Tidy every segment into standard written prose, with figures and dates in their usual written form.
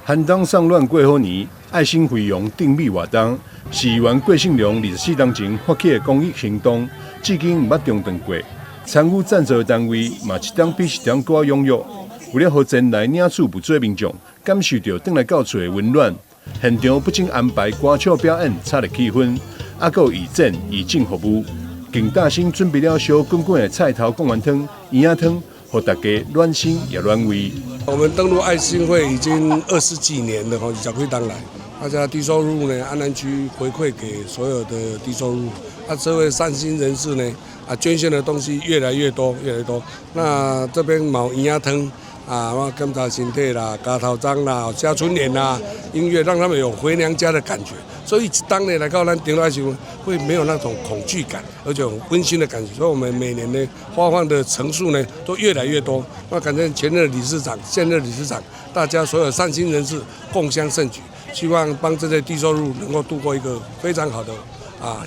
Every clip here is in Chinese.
寒冬送暖過好年，愛心飛揚定米活動是議員郭信良24當前發起的公益行動，至今毋捌中斷過。參與贊助的單位嘛一檔比一檔更踴躍，為了讓前來領取物資的民眾感受到回來到厝的溫暖，現場不僅安排歌唱表演炒熱氣氛，還有義診義診服務，更大聲準備了燒滾滾的菜頭貢丸湯、圓仔湯，讓大家暖心也暖胃。我們登錄愛心會已經20幾年了，20幾檔來，大家低收入呢，安南區回饋給所有的低收入，社會善心人士呢，捐獻的東西越來越多，越來越多。那這邊冇圓仔湯我檢查身體啦、加頭章啦、加春聯啦，音樂讓他們有回娘家的感覺。所以當年來到咱登錄愛心會沒有那種恐懼感，而且很溫馨的感覺。所以我們每年呢發放的成數呢都越來越多。那感謝前任理事長、現任理事長，大家所有善心人士共襄盛舉，希望幫這些低收入能夠度過一個非常好的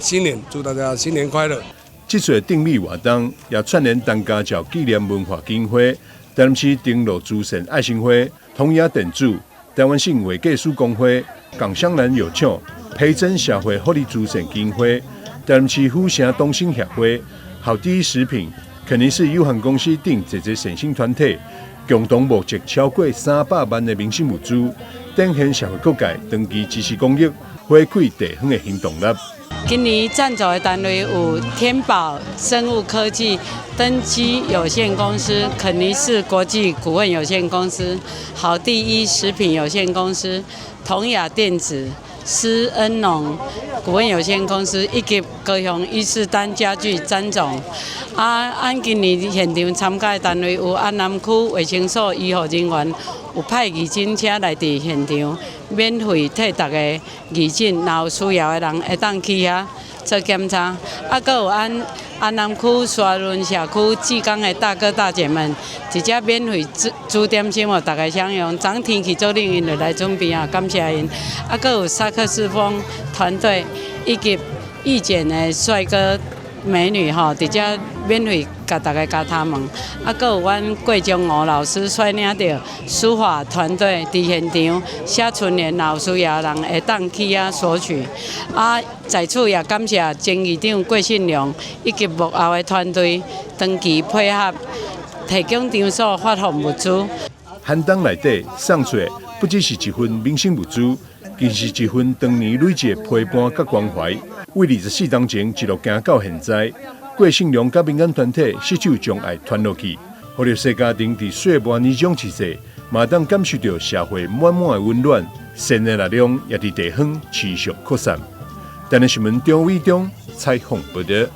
新年。祝大家新年快樂！這次定米活動也串聯當家教紀念文化基金會、台南市登錄慈善愛心會、同亞店主、台灣省會計師公會、港湘南有獎、培真社會福利慈善基金會、台南市府城東興協會、好第一食品、肯尼斯有限公司等這些善心團體，共同募集超過300萬的民生物資，展現社會各界長期支持公益、回饋地方的行動力。今年贊助的單位有天寶生物科技登機有限公司、肯尼斯國際股份有限公司、好第一食品有限公司、同亞電子、施恩農股份有限公司以及高雄伊士丹家具詹總。按今年現場參加的單位有安南區衛生所醫護人員，有派義診車來佇現場，免費替大家義診，若有需要的人會當去遐做檢查。閣有安南區沙崙社區志工的大哥大姐們，直接免費煮點心，互大家享用。昨天氣做令因就來準備感謝因。閣有薩克斯風團隊以及義診的帥哥美女直接免費甲大家加他們。閣有阮郭忠吳老師率領着書法團隊佇現場寫春聯，若有需要的人會當去遐索取。在此也感謝前議長郭信良以及幕後的團隊長期配合，提供場所發放物資。寒冬內底送出的不只是一份民生物資，更是一份當年累積的陪伴甲關懷。為24當前一路行到現在，郭信良甲民間團體攜手將愛傳落去，互着世家庭佇歲末年終之際，嘛當感受到社會滿滿的溫暖，善的力量也佇地方持續擴散。台南新聞張偉忠採訪報道。